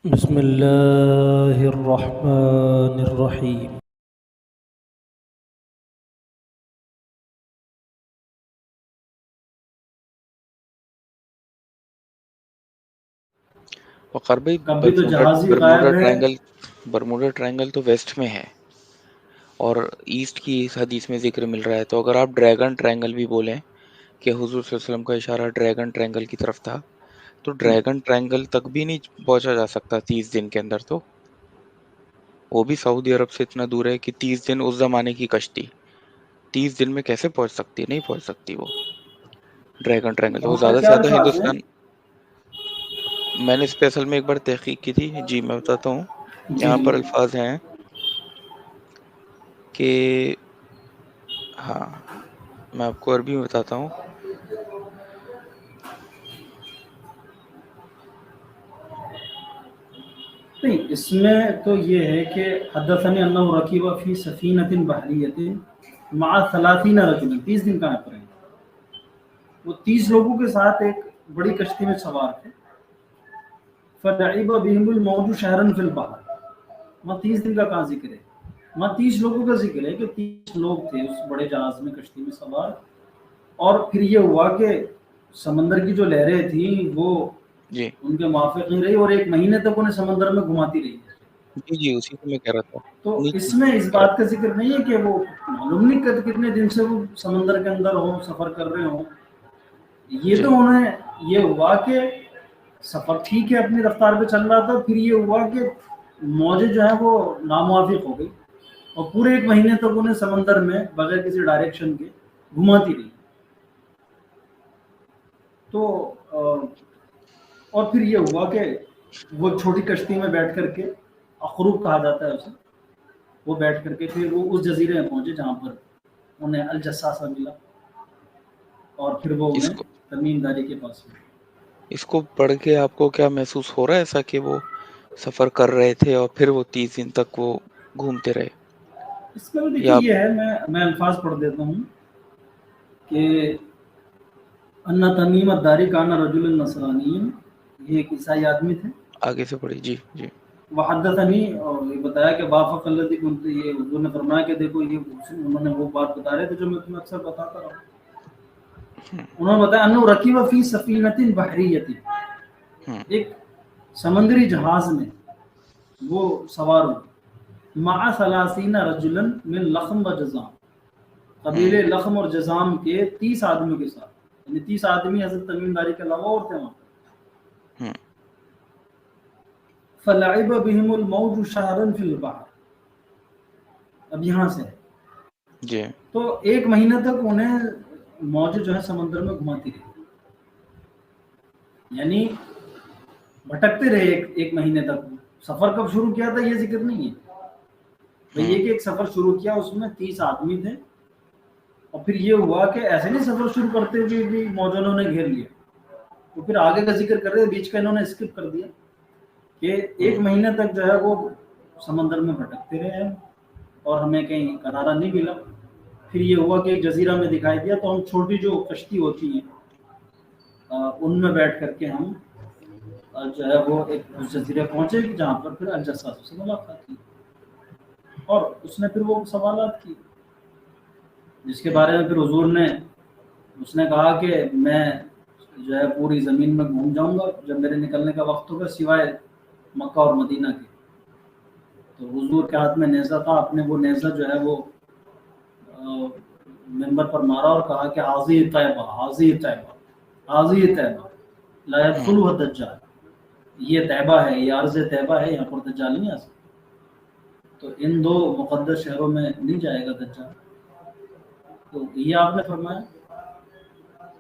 بسم الله الرحمن الرحيم. وقار بھائی کبھی تو جہاز ہی غائب ہے. برموڈا ٹرائنگل تو ویسٹ میں ہے اور ایسٹ کی اس حدیث میں ذکر مل رہا ہے. تو اگر آپ ڈریگن ٹرائنگل بھی بولیں کہ حضور صلی اللہ علیہ وسلم کا اشارہ ڈریگن ٹرائنگل کی طرف تھا، تو ڈریگن ٹرائنگل تک بھی نہیں پہنچا جا سکتا 30 دن کے اندر. تو وہ بھی سعودی عرب سے اتنا دور ہے کہ 30 دن اس زمانے کی کشتی 30 دن میں کیسے پہنچ سکتی ہے؟ نہیں پہنچ سکتی وہ ڈریگن ٹرائنگل. تو وہ وہاں پہ زیادہ سے کیا زیادہ الفاظ ہیں؟ ہندوستان. میں نے اس پہ اصل میں ایک بار تحقیق کی تھی جی، میں بتاتا ہوں. جی یہاں جی. پر الفاظ ہیں کہ ہاں میں آپ کو عربی میں بتاتا ہوں. نہیں، اس میں تو یہ ہے کہ حدثنی انہ رکیب فی سفینۃ بحریۃ مع 30 رجل. 30 دن کہاں پر ہیں؟ وہ 30 لوگوں کے ساتھ ایک بڑی کشتی میں سوار تھے. فلعب بهم الموج شهرا في البحر. وہاں 30 دن کا کہاں ذکر ہے؟ وہاں 30 لوگوں کا ذکر ہے کہ 30 لوگ تھے اس بڑے جہاز میں، کشتی میں سوار. اور پھر یہ ہوا کہ سمندر کی جو لہریں تھیں وہ جی ان کے موافق نہیں رہی اور ایک مہینے تک انہیں سمندر میں گھماتی رہی. جی جی، اسی کو میں کہہ رہا تھا. تو نیچے اس میں اس کہہ رہا بات کا ذکر نہیں ہے کہ وہ معلوم نہیں کتنے دن سے وہ سمندر کے اندر ہوں، سفر کر رہے ہوں. تھا. یہ جی تو انہیں یہ ہوا کہ سفر ٹھیک ہے اپنی رفتار پہ چل رہا تھا، پھر یہ ہوا کہ موجیں جو ہیں وہ ناموافق ہو گئی اور پورے ایک مہینے تک انہیں سمندر میں بغیر کسی ڈائریکشن کے گھماتی رہی. تو اور پھر یہ ہوا کہ وہ چھوٹی کشتی میں بیٹھ کر کے، اخروب کہا جاتا ہے اسے، وہ بیٹھ کر کے پھر وہ اس جزیرے میں پہنچے جہاں پر انہیں الجساسہ ملا اور پھر وہ اس انہیں کو تمیم داری کے پاس ملا. اس کو پڑھ کے آپ کو کیا محسوس ہو رہا ہے ایسا کہ وہ سفر کر رہے تھے اور پھر وہ 30 دن تک وہ گھومتے رہے؟ اس میں دیکھیے یا یہ ہے، میں الفاظ پڑھ دیتا ہوں کہ ان تمیم الداری کان رجل النصرانی. یہ ایک عیسائی آدمی تھے. آگے سے پڑھی. جی جی. وحدثنی، اور یہ بتایا کہ وافق الذی کنت، یہ حضور نے فرمایا کہ دیکھو یہ انہوں نے وہ بات بتا رہے تھے جو میں تمہیں اکثر بتاتا رہا ہوں. انہوں نے بتایا انہ رکیب فی سفینۃ بحریۃ، ہوں ایک سمندری جہاز میں وہ سوار ہو مع 30 رجلا من لخم و جزام، قبیلے ہوں لخم اور جزام کے 30 آدمیوں کے ساتھ. یعنی 30 آدمی حضرت تمیم داری کے علاوہ اور تھے وہاں. ہوں فلعب بهم الموج شهرا في البحر. اب یہاں سے جی. تو ایک مہینہ تک انہیں موج جو ہے سمندر میں گھماتی رہی. یعنی بھٹکتے رہے ایک مہینے تک. سفر کب شروع کیا تھا یہ ذکر نہیں ہے بھئی. ہوں یہ کہ ایک سفر شروع کیا، اس میں 30 آدمی تھے اور پھر یہ ہوا کہ ایسے نہیں سفر شروع کرتے ہوئے بھی موجوں نے گھیر لیا. تو پھر آگے کا ذکر کر رہے، بیچ کا انہوں نے اسکپ کر دیا کہ ایک ہوں مہینے تک جو ہے وہ سمندر میں بھٹکتے رہے ہیں اور ہمیں کہیں کنارہ نہیں ملا. پھر یہ ہوا کہ ایک جزیرہ میں دکھائی دیا تو ہم چھوٹی جو کشتی ہوتی ہیں ان میں بیٹھ کر کے ہم جو ہے وہ ایک اس جزیرے پہنچے جہاں پر پھر الجساسوں سے ملاقات کی اور اس نے پھر وہ سوالات کی جس کے بارے میں پھر حضور نے اس نے کہا کہ میں جو ہے پوری زمین میں گھوم جاؤں گا جب میرے نکلنے کا وقت ہوگا سوائے مکہ اور مدینہ کے. تو حضور کے ہاتھ میں نیزہ تھا، اپنے وہ نیزہ جو ہے وہ ممبر پر مارا اور کہا کہ حاضی طیبہ حاضی طیبہ حاضی طیبہ لا ہوں يدخلها الدجال. یہ طیبہ ہے، یہ عرض طیبہ ہے، یہاں پر دجال نہیں آ سکتا. تو ان دو مقدس شہروں میں نہیں جائے گا دجال. تو یہ آپ نے فرمایا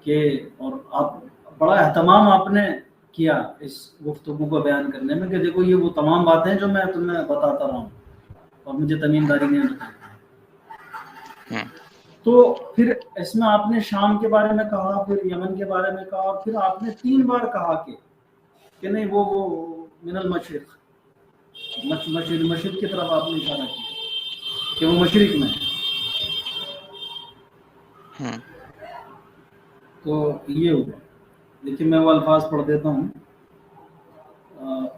کہ، اور آپ بڑا اہتمام آپ نے کیا اس گفتگو کو بیان کرنے میں کہ دیکھو یہ وہ تمام باتیں جو میں تمہیں بتاتا رہا ہوں اور مجھے تمیم داری نے بتائی. ہوں تو پھر اس میں آپ نے شام کے بارے میں کہا، پھر یمن کے بارے میں کہا، اور پھر آپ نے 3 بار کہا کہ نہیں وہ من المشرق، مشرق کی طرف آپ نے اشارہ کیا کہ وہ مشرق میں ہے. ہوں تو یہ ہوا. لیکن میں وہ الفاظ پڑھ دیتا ہوں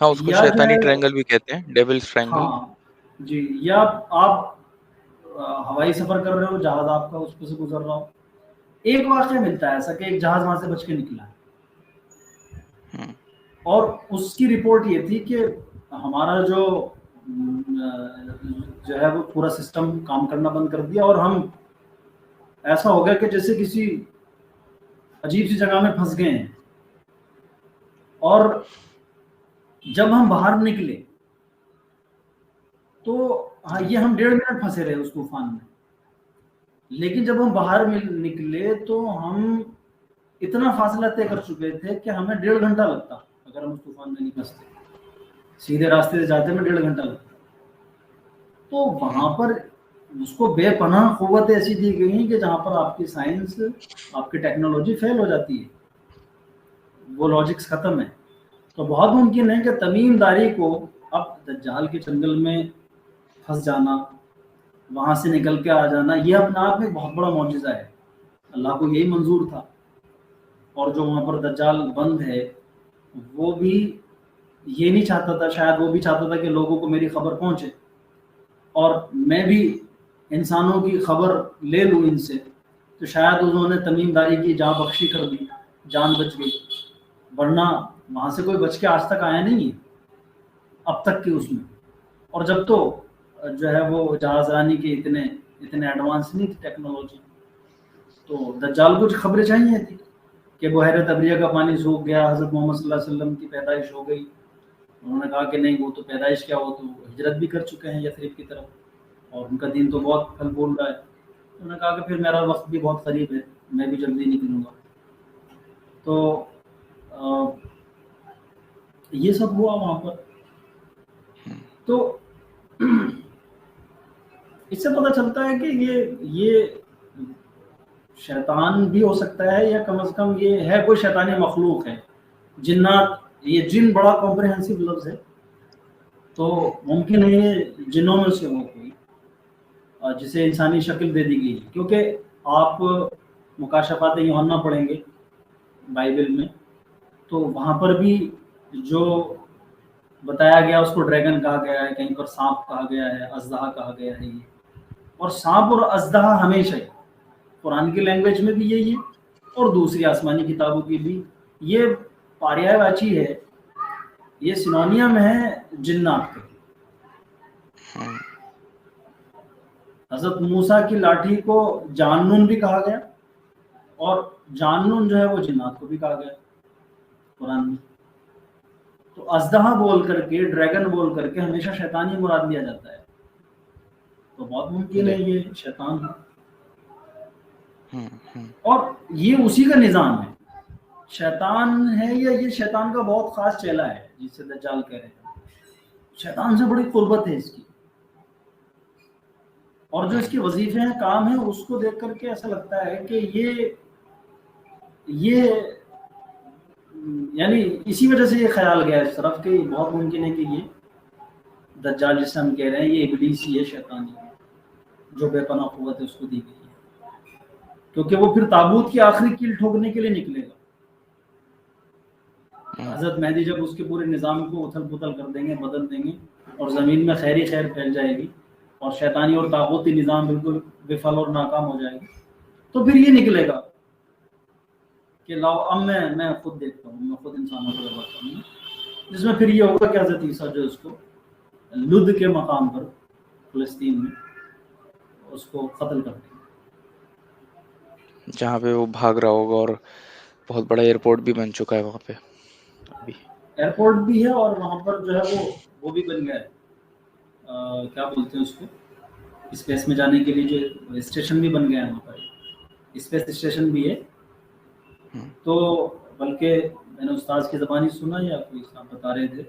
ہاں اس کو یا جو شیطانی ہے ٹرائنگل بھی کہتے ہیں، ڈیولز ٹرائنگل. ہاں جی، یا آپ ہوائی سفر کر رہے ہو، جہاز آپ کا اس پہ سے گزر رہا ہو، ایک واقعہ ملتا ہے ایسا کہ ایک جہاز وہاں سے بچ کے نکلا ہے، ہوں، اور اس کی رپورٹ یہ تھی کہ ہمارا جو ہے وہ پورا سسٹم کام کرنا بند کر دیا، اور ہم ایسا ہو گیا کہ جیسے کسی عجیب سی جگہ میں پھنس گئے ہیں. اور جب ہم باہر نکلے تو یہ ہم 1.5 منٹ پھنسے رہے اس طوفان میں، لیکن جب ہم باہر نکلے تو ہم اتنا فاصلہ طے کر چکے تھے کہ ہمیں 1.5 گھنٹہ لگتا اگر ہم اس طوفان میں نہیں پھنستے. سیدھے راستے سے جاتے میں 1.5 گھنٹہ لگتا. تو وہاں پر اس کو بے پناہ قوت ایسی دی گئی ہیں کہ جہاں پر آپ کی سائنس، آپ کی ٹیکنالوجی فیل ہو جاتی ہے، وہ لاجکس ختم ہے. تو بہت ممکن ہے کہ تمیم داری کو اب دجال کے چنگل میں پھنس جانا، وہاں سے نکل کے آ جانا، یہ اپنے آپ میں بہت بڑا معجزہ ہے. اللہ کو یہی منظور تھا. اور جو وہاں پر دجال بند ہے وہ بھی یہ نہیں چاہتا تھا، شاید وہ بھی چاہتا تھا کہ لوگوں کو میری خبر پہنچے اور میں بھی انسانوں کی خبر لے لوں ان سے. تو شاید انہوں نے تمیم داری کی جان بخشی کر دی، جان بچ گئی، ورنہ وہاں سے کوئی بچ کے آج تک آیا نہیں ہے اب تک کے اس میں. اور جب تو جو ہے وہ جہاز رانی کے اتنے ایڈوانس نہیں تھی ٹیکنالوجی، تو دجال کو خبریں چاہیے تھی کہ بحیرہ طبریہ کا پانی سوکھ گیا، حضرت محمد صلی اللہ علیہ وسلم کی پیدائش ہو گئی. انہوں نے کہا کہ نہیں، وہ تو پیدائش کیا، وہ تو ہجرت بھی کر چکے ہیں یثرب کی طرف، اور ان کا دین تو بہت پھل پھول رہا ہے. انہوں نے کہا کہ پھر میرا وقت بھی بہت قریب ہے، میں بھی جلدی نکلوں گا. تو یہ سب ہوا وہاں پر. تو اس سے پتہ چلتا ہے کہ یہ شیطان بھی ہو سکتا ہے، یا کم از کم یہ ہے کوئی شیطانی مخلوق ہے. جنات، یہ جن بڑا کمپریہنسو لفظ ہے، تو ممکن ہے یہ جنوں میں سے ہو کوئی جسے انسانی شکل دے دی گئی ہے. کیونکہ آپ مکاشفات یوحنا پڑھیں گے بائبل میں، تو وہاں پر بھی جو بتایا گیا اس کو ڈریگن کہا گیا ہے، کہیں پر سانپ کہا گیا ہے، اژدہا کہا گیا ہے. یہ اور سانپ اور اژدہا ہمیشہ ہی قرآن کی لینگویج میں بھی یہی ہے، اور دوسری آسمانی کتابوں کی بھی یہ پاریہ واچی ہے، یہ سنونیم ہے جنات کے. حضرت موسیٰ کی لاٹھی کو جانون بھی کہا گیا، اور جانون جو ہے وہ جنات کو بھی کہا گیا قرآن میں. تو اژدہا بول کر کے، ڈریگن بول کر کے ہمیشہ شیطان ہی مراد لیا جاتا ہے. تو بہت ممکن ہے یہ شیطان ہے، اور یہ اسی کا نظام ہے. شیطان ہے، یا یہ شیطان کا بہت خاص چیلا ہے جسے دجال کہہ رہے ہیں. شیطان سے بڑی قربت ہے اس کی، اور جو اس کے وظیفے ہیں، کام ہیں، اس کو دیکھ کر کے ایسا لگتا ہے کہ یہ یعنی اسی وجہ سے یہ خیال گیا اس طرف کہ بہت ممکن ہے کہ یہ دجال جسے ہم کہہ رہے ہیں یہ ابلیس ہی ہے، شیطان ہی ہے، جو بے پناہ قوت ہے اس کو دی گئی ہے. کیونکہ وہ پھر تابوت کی آخری کیل ٹھوکنے کے لیے نکلے گا. حضرت مہدی جب اس کے پورے نظام کو اتھل پتھل کر دیں گے، بدل دیں گے، اور زمین میں خیر پھیل جائے گی، اور شیطانی اور طاغوتی نظام بالکل بفل اور ناکام ہو جائے گا، تو پھر یہ نکلے گا کہ لاؤ اب میں خود دیکھتا ہوں، میں خود انسانوں کو دباتا ہوں. جس میں پھر یہ ہوگا کہ حضرت عیسیٰ جو اس کو لد کے مقام پر فلسطین میں اس کو قتل کر دیں گے، جہاں پہ وہ بھاگ رہا ہوگا، اور بہت بڑا ایئرپورٹ بھی بن چکا ہے وہاں پہ ابھی. ایئرپورٹ بھی ہے، اور وہاں پر جو ہے وہ بھی بن گیا ہے، کیا بولتے ہیں اس کو، اسپیس میں جانے کے لیے جو اسٹیشن بھی بن گیا ہے وہاں پر، اسپیس اسٹیشن بھی ہے. تو بلکہ میں نے استاذ کی زبانی سنا، یا کوئی صاحب بتا رہے تھے،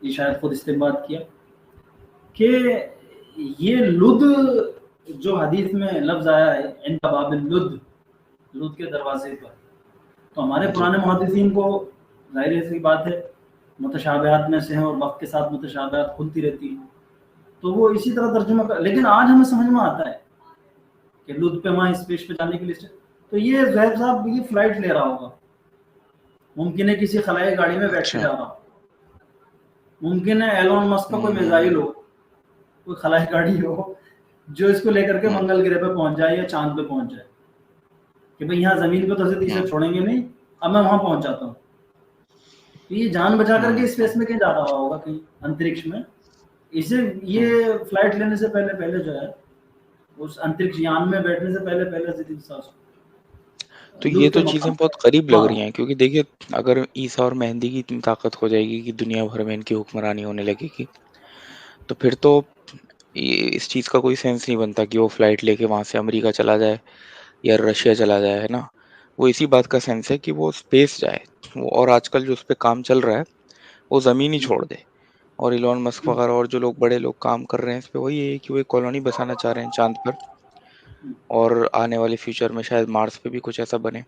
یہ شاید خود استنباط کیا، کہ یہ لد جو حدیث میں لفظ آیا ہے عند باب اللد، لد کے دروازے پر، تو ہمارے پرانے محدثین کو ظاہر سی بات ہے متشابہات میں سے ہیں، اور وقت کے ساتھ متشابہات کھلتی رہتی ہیں، تو وہ اسی طرح ترجمہ کر. لیکن آج ہمیں سمجھ میں آتا ہے کہ لد پہ وہاں اسپیس پہ جانے کے لیے، تو یہ زہر صاحب یہ فلائٹ لے رہا ہوگا، ممکن ہے کسی خلائی گاڑی میں بیٹھ کے جا رہا ہو، ممکن ہے ایلون مسک کا کوئی میزائل ہو, کوئی خلائی گاڑی ہو جو اس کو لے کر کے منگل گرہ پہ پہنچ جائے یا چاند پہ پہنچ جائے کہ بھئی یہاں زمین پہ تو اسے چھوڑیں گے نہیں, اب میں وہاں پہنچ جاتا ہوں. تو یہ جان بچا کر کے اسپیس میں کہیں جا رہا ہوگا, کہیں انترکش میں. اسے یہ فلائٹ لینے سے پہلے جو ہے اس انترکش یان میں بیٹھنے سے پہلے تو یہ تو چیزیں بہت قریب لگ رہی ہیں, کیونکہ دیکھیے اگر عیسیٰ اور مہدی کی اتنی طاقت ہو جائے گی کہ دنیا بھر میں ان کی حکمرانی ہونے لگے گی, تو پھر تو اس چیز کا کوئی سینس نہیں بنتا کہ وہ فلائٹ لے کے وہاں سے امریکہ چلا جائے یا رشیا چلا جائے, ہے نا. وہ اسی بات کا سینس ہے کہ وہ اسپیس جائے, اور آج کل جو اس پہ کام چل رہا ہے وہ زمین ہی چھوڑ دے. اور ایلون مسک وغیرہ اور جو لوگ بڑے لوگ کام کر رہے ہیں اس پہ, وہی ہے کہ وہ ایک کالونی بسانا چاہ رہے ہیں چاند پر, اور آنے والے فیوچر میں شاید مارس پہ بھی کچھ ایسا بنے.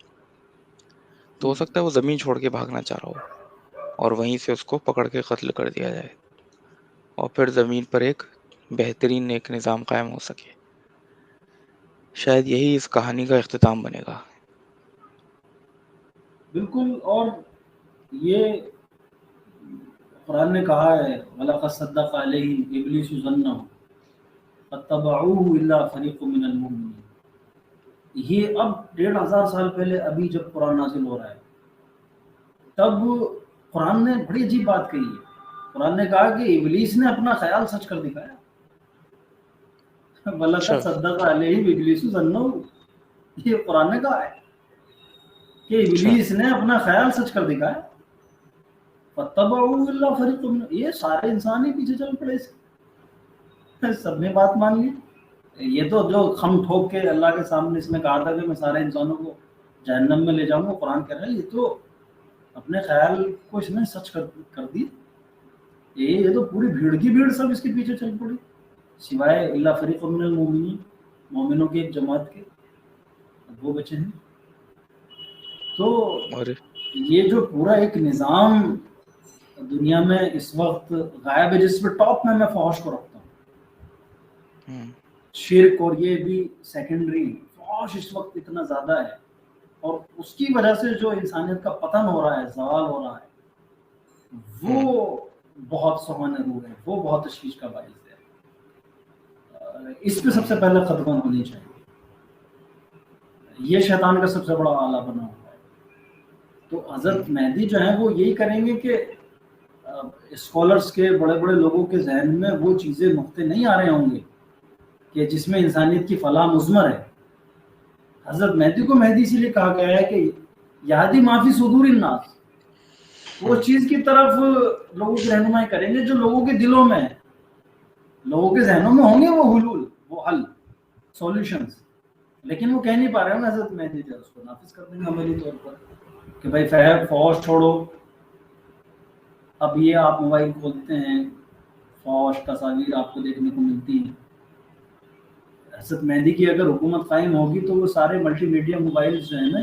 تو ہو سکتا ہے وہ زمین چھوڑ کے بھاگنا چاہ رہا ہو اور وہیں سے اس کو پکڑ کے قتل کر دیا جائے, اور پھر زمین پر ایک بہترین ایک نظام قائم ہو سکے. شاید یہی اس کہانی کا اختتام بنے گا. بالکل. اور یہ قرآن نے کہا ہے وَلَقَدْ صَدَّقَ عَلَيْهِمْ إِبْلِيسُ ظَنَّهُ فَاتَّبَعُوهُ إِلَّا فَرِيقٌ مِّنَ الْمُؤْمِنِينَ. یہ اب 1500 سال پہلے ابھی جب قرآن نازل ہو رہا ہے تب قرآن نے بڑی عجیب بات کہی ہے. قرآن نے کہا کہ ابلیس نے اپنا خیال سچ کر دکھایا. وَلَقَدْ صَدَّقَ عَلَيْهِمْ إِبْلِيسُ ظَنَّهُ, یہ قرآن نے کہا ہے کہ ابلیس نے اپنا خیال سچ کر دکھایا. فَاتَّبَعُوهُ إِلَّا فَرِيقٌ مِّنْ, یہ سارے انسان ہی پیچھے چل پڑے اس کے, سب نے بات مان لی. یہ تو جو خم ٹھوک کے اللہ کے سامنے اس نے کہا تھا کہ میں سارے انسانوں کو جہنم میں لے جاؤں گا, قرآن کہہ رہا ہے یہ تو اپنے خیال کو اس نے سچ کر دی. یہ تو پوری بھیڑ کی بھیڑ سب اس کے پیچھے چل پڑی, سوائے اللہ فریق من المومنین, مومنوں کی ایک جماعت کے, وہ بچے ہیں. تو یہ جو پورا ایک نظام دنیا میں اس وقت غائب ہے, جس پہ ٹاپ میں فحش کو رکھتا ہوں, شرک اور یہ بھی سیکنڈری. فحش اس وقت اتنا زیادہ ہے, اور اس کی وجہ سے جو انسانیت کا پتن ہو رہا ہے, زوال ہو رہا ہے, وہ بہت سہانے روح ہے, وہ بہت تشویش کا باعث ہے. اس پہ سب سے پہلے قدغن ہونی چاہیے. یہ شیطان کا سب سے بڑا آلہ بنا ہوا ہے. تو حضرت مہدی جو ہیں وہ یہی کریں گے کہ اسکالرس کے بڑے بڑے لوگوں کے ذہن میں وہ چیزیں نقطے نہیں آ رہے ہوں گے کہ جس میں انسانیت کی فلاح مضمر ہے. حضرت مہدی کو مہدی اسی لیے کہا گیا ہے کہ یہدی معافی صدور الناس, وہ چیز کی طرف لوگوں کی رہنمائی کریں گے جو لوگوں کے دلوں میں ہے, لوگوں کے ذہنوں میں ہوں گے وہ حلول, وہ حل, سولوشنز, لیکن وہ کہہ نہیں پا رہے ہوں. حضرت مہدی جو اس کو نافذ کر دیں گے عملی طور پر کہ بھائی فوج چھوڑو. اب یہ آپ موبائل کھولتے ہیں, فوج تصاویر آپ کو دیکھنے کو ملتی ہیں. حضرت مہدی کی اگر حکومت قائم ہوگی تو وہ سارے ملٹی میڈیا موبائلز جو ہیں نا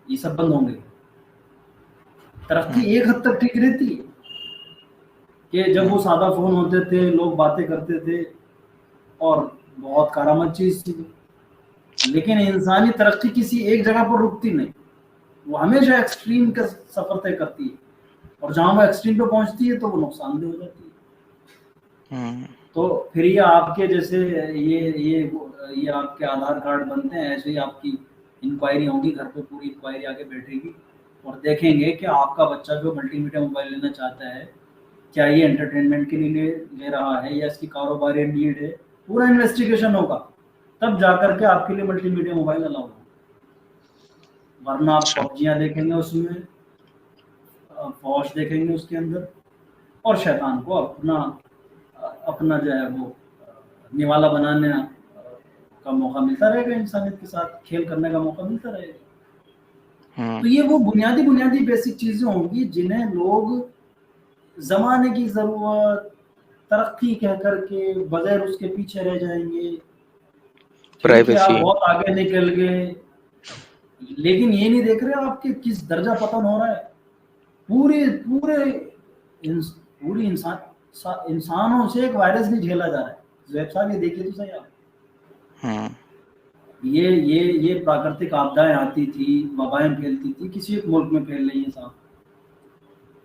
یہ سب بند ہوں گے. ترقی ایک حد تک ٹھیک رہتی ہے کہ جب وہ سادہ فون ہوتے تھے, لوگ باتیں کرتے تھے اور بہت کارآمد چیز تھی, لیکن انسانی ترقی کسی ایک جگہ پر رکتی نہیں, وہ ہمیشہ ایکسٹریم کا سفر طے کرتی ہے, اور جہاں وہ ایکسٹریم پہ پہنچتی ہے تو وہ نقصان دہ ہو جاتی ہے. تو پھر یہ آپ کے جیسے یہ آپ کے آدھار کارڈ بنتے ہیں, ایسے ہی آپ کی انکوائری ہوگی, گھر پہ پوری انکوائری آ کے بیٹھے گی اور دیکھیں گے کہ آپ کا بچہ جو ملٹی میڈیا موبائل لینا چاہتا ہے کیا یہ انٹرٹینمنٹ کے لیے لے رہا ہے یا اس کی کاروباری نیڈ ہے. پورا انویسٹیگیشن ہوگا, تب جا کر کے آپ کے لیے ملٹی میڈیا موبائل الاؤ ہوگا. ورنہ آپ پبجیاں دیکھیں گے اس میں, فوج دیکھیں گے اس کے اندر, اور شیطان کو اپنا جو ہے وہ نوالا بنانے کا موقع ملتا رہے گا, انسانیت کے ساتھ کھیل کرنے کا موقع ملتا رہے گا. تو یہ وہ بنیادی بیسک چیزیں ہوں گی جنہیں لوگ زمانے کی ضرورت, ترقی کہہ کر کے بغیر اس کے پیچھے رہ جائیں گے. ٹھیک ہے آپ بہت آگے نکل گئے, لیکن یہ نہیں دیکھ رہے آپ کے کس درجہ پتن ہو رہا ہے. پوری انسانوں سے ایک وائرس بھی جھیلا جا رہا ہے. زیب صاحب یہ دیکھیے تو صحیح آپ, یہ پراکرتک آپدائیں آتی تھی, وبائیں پھیلتی تھی, کسی ایک ملک میں پھیل رہی ہیں صاحب,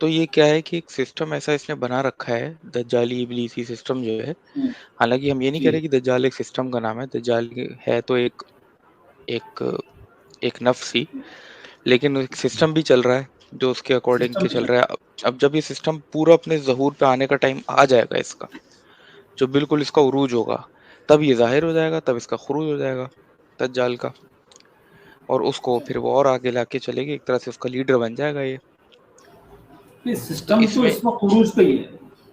تو یہ کیا ہے کہ ایک سسٹم ایسا اس نے بنا رکھا ہے، دجالی ابلیسی سسٹم جو ہے. ہوں، حالانکہ ہم یہ نہیں کہہ جی رہے کہ دجال ایک سسٹم کا نام ہے، دجال ہے تو ایک ایک نفس ہی، لیکن ایک سسٹم بھی چل رہا ہے جو اس کے اکارڈنگ سسٹم کے چل رہا ہے. اب جب یہ سسٹم پورا اپنے ظہور پہ آنے کا ٹائم آ جائے گا اس کا، جو بالکل اس کا عروج ہوگا، تب یہ ظاہر ہو جائے گا، تب اس کا خروج ہو جائے گا دجال کا. اور اس کو پھر وہ اور آگے لا کے چلے گی، ایک طرح سے اس کا لیڈر بن جائے گا یہ. تو سسٹم اس تو میں اس وقت عروج پہ ہی ہے،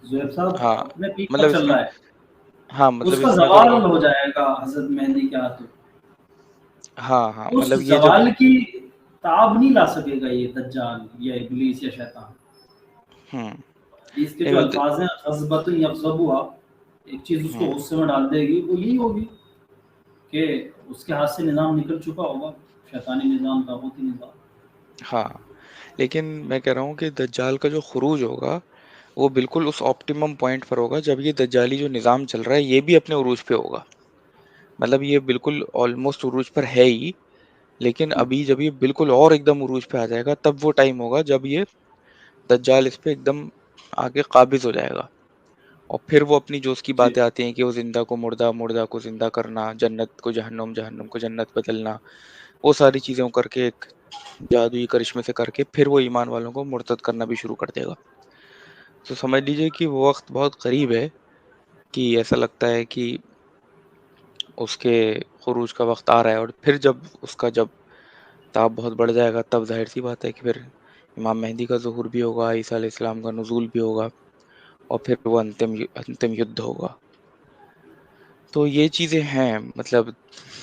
زہیب صاحب ہاں اپنے پیک پر مطلب اس چل میں، رہا ہے. ہاں اس مطلب کا اس میں اگر زوال ہو جائے گا حضرت مہدی کے ہاتھوں. ہاں اس مطلب یہ جب زوال کی تاب نہیں لا سکے گا یہ دجال یا ابلیس یا شیطان. ہوں حدیث کے نہیں جو الفاظ ہیں غضبۃ یغضبها، ایک چیز اس کو ہوں غصے میں ڈال دے گی، وہ یہی ہوگی کہ اس کے ہاتھ سے نظام نکل چکا ہوگا، شیطانی نظام، طاغوتی نظام. ہاں لیکن میں کہہ رہا ہوں کہ دجال کا جو خروج ہوگا وہ بالکل اس آپٹیمم پوائنٹ پر ہوگا جب یہ دجالی جو نظام چل رہا ہے یہ بھی اپنے عروج پہ ہوگا. مطلب یہ بالکل آلموسٹ عروج پر ہے ہی، لیکن ابھی جب یہ بالکل اور ایک دم عروج پہ آ جائے گا تب وہ ٹائم ہوگا جب یہ دجال اس پہ ایک دم آگے قابض ہو جائے گا. اور پھر وہ اپنی جو اس کی جی باتیں آتی ہیں کہ وہ زندہ کو مردہ، مردہ کو زندہ کرنا، جنت کو جہنم، جہنم کو جنت بدلنا، وہ ساری چیزیں کر کے ایک جادوئی کرشمے سے کر کے پھر وہ ایمان والوں کو مرتد کرنا بھی شروع کر دے گا. تو سمجھ لیجئے کہ وہ وقت بہت قریب ہے، کہ ایسا لگتا ہے کہ اس کے خروج کا وقت آ رہا ہے. اور پھر جب اس کا جب تاب بہت بڑھ جائے گا تب ظاہر سی بات ہے کہ پھر امام مہدی کا ظہور بھی ہوگا، عیسیٰ علیہ السلام کا نزول بھی ہوگا، اور پھر وہ انتم یدھ ہوگا. تو یہ چیزیں ہیں. مطلب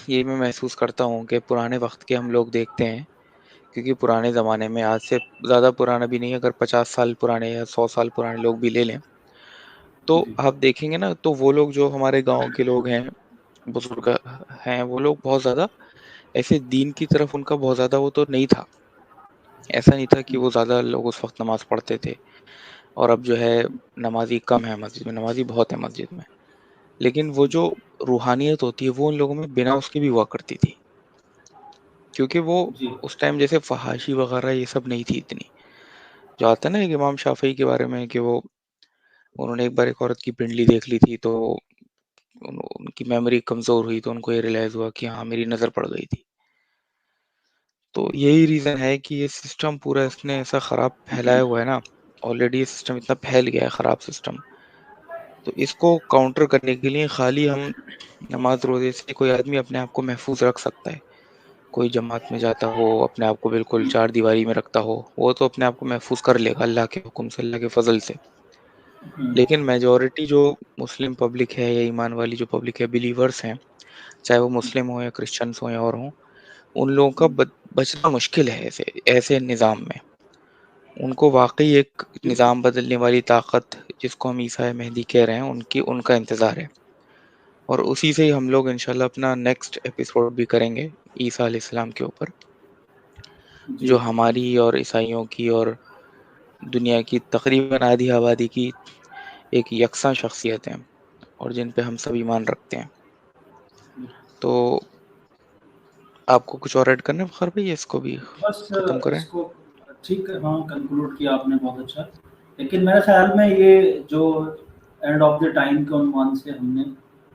یہ میں محسوس کرتا ہوں کہ پرانے وقت کے ہم لوگ دیکھتے ہیں، کیونکہ پرانے زمانے میں، آج سے زیادہ پرانا بھی نہیں، اگر 50 سال پرانے یا 100 سال پرانے لوگ بھی لے لیں تو جی آپ دیکھیں گے نا، تو وہ لوگ جو ہمارے گاؤں کے لوگ ہیں، بزرگ ہیں، وہ لوگ بہت زیادہ ایسے دین کی طرف ان کا بہت زیادہ وہ تو نہیں تھا. ایسا نہیں تھا کہ وہ زیادہ لوگ اس وقت نماز پڑھتے تھے. اور اب جو ہے نمازی کم ہے مسجد میں، نمازی بہت ہے مسجد میں. لیکن وہ جو روحانیت ہوتی ہے وہ ان لوگوں میں بنا اس کے بھی ہوا کرتی تھی، کیونکہ وہ جی اس ٹائم جیسے فحاشی وغیرہ یہ سب نہیں تھی اتنی. جو آتا ہے نا ایک امام شافعی کے بارے میں کہ وہ انہوں نے ایک بار ایک عورت کی پنڈلی دیکھ لی تھی، تو ان کی میموری کمزور ہوئی تو ان کو یہ ریلائز ہوا کہ ہاں میری نظر پڑ گئی تھی. تو یہی ریزن ہے کہ یہ سسٹم پورا اس نے ایسا خراب پھیلایا ہوا ہے نا، آلریڈی یہ سسٹم اتنا پھیل گیا ہے، خراب سسٹم. تو اس کو کاؤنٹر کرنے کے لیے خالی ہم نماز روزے سے کوئی آدمی اپنے آپ کو محفوظ رکھ سکتا ہے. کوئی جماعت میں جاتا ہو، اپنے آپ کو بالکل چار دیواری میں رکھتا ہو، وہ تو اپنے آپ کو محفوظ کر لے گا اللہ کے حکم سے، اللہ کے فضل سے. لیکن میجورٹی جو مسلم پبلک ہے یا ایمان والی جو پبلک ہے، بلیورز ہیں، چاہے وہ مسلم ہوں یا کرسچنس ہوں یا اور ہوں، ان لوگوں کا بچنا مشکل ہے ایسے نظام میں. ان کو واقعی ایک نظام بدلنے والی طاقت، جس کو ہم عیسیٰ مہدی کہہ رہے ہیں، ان کا انتظار ہے. اور اسی سے ہی ہم لوگ انشاءاللہ اپنا نیکسٹ ایپیسوڈ بھی کریں گے عیسیٰ علیہ السلام کے اوپر، جی جو ہماری اور عیسائیوں کی اور دنیا کی تقریباً آدھی آبادی کی ایک یکساں شخصیت ہیں، اور جن پہ ہم سب ایمان رکھتے ہیں. تو آپ کو کچھ اور ایڈ کرنا ہے فخر بھائی، اس کو بھی بس ختم کریں؟ اس کو ٹھیک ہے، ہاں کنکلوڈ کیا آپ نے بہت اچھا. لیکن میرے خیال میں یہ جو اینڈ آف دا ٹائم کے عنوان سے ہم نے،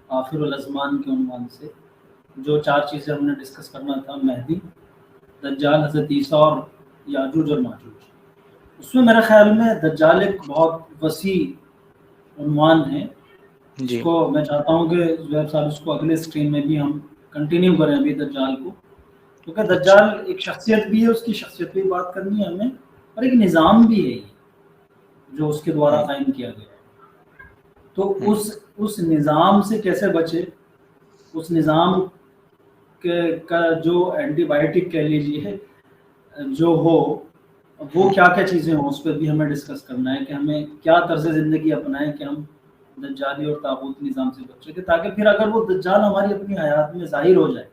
آخر الازمان کے عنوان سے جو چار چیزیں ہم نے ڈسکس کرنا تھا، مہدی، دجال، حضرت عیسیٰ اور یاجوج اور ماجوج، اس میں میرے خیال میں دجال ایک بہت وسیع عنوان ہے، جس جی کو میں چاہتا ہوں کہ زہیب صاحب اس کو اگلے اسٹریم میں بھی ہم کنٹینیو کریں ابھی دجال کو، کیونکہ اچھا دجال ایک شخصیت بھی ہے، اس کی شخصیت پہ بات کرنی ہے ہمیں، اور ایک نظام بھی ہے یہ جو اس کے دوارا ہوں قائم کیا گیا ہے. تو ہوں اس نظام سے کیسے بچے، اس نظام کا جو اینٹی بائیوٹک کہہ لیجیے جو ہو، وہ ہوں کیا کیا چیزیں ہوں، اس پہ بھی ہمیں ڈسکس کرنا ہے کہ ہمیں کیا طرز زندگی اپنائیں کہ ہم دجالی اور طاغوتی نظام سے بچ سکیں، تاکہ پھر اگر وہ دجال ہماری اپنی حیات میں ظاہر ہو جائے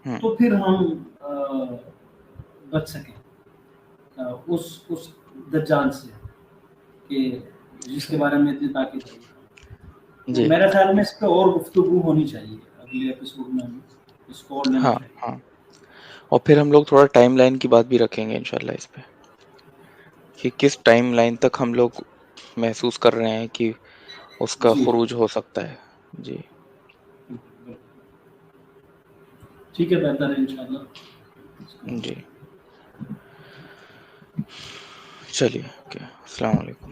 ہوں تو پھر ہم بچ سکیں اس دجال سے، کہ جس کے اچھا بارے میں اتنی تاکید ہے. تو جی میرے خیال میں اس پہ اور گفتگو ہونی چاہیے، اگلے ایپیسوڈ میں ہمیں اس کو اور لینا ہاں چاہیے. ہاں، اور پھر ہم لوگ تھوڑا ٹائم لائن کی بات بھی رکھیں گے انشاءاللہ اس پہ. کہ کس ٹائم لائن تک ہم لوگ محسوس کر رہے ہیں کہ اس کا جی خروج ہو سکتا ہے. جی ٹھیک ہے، بہتر ہے انشاءاللہ. جی چلیے اوکے، السلام علیکم.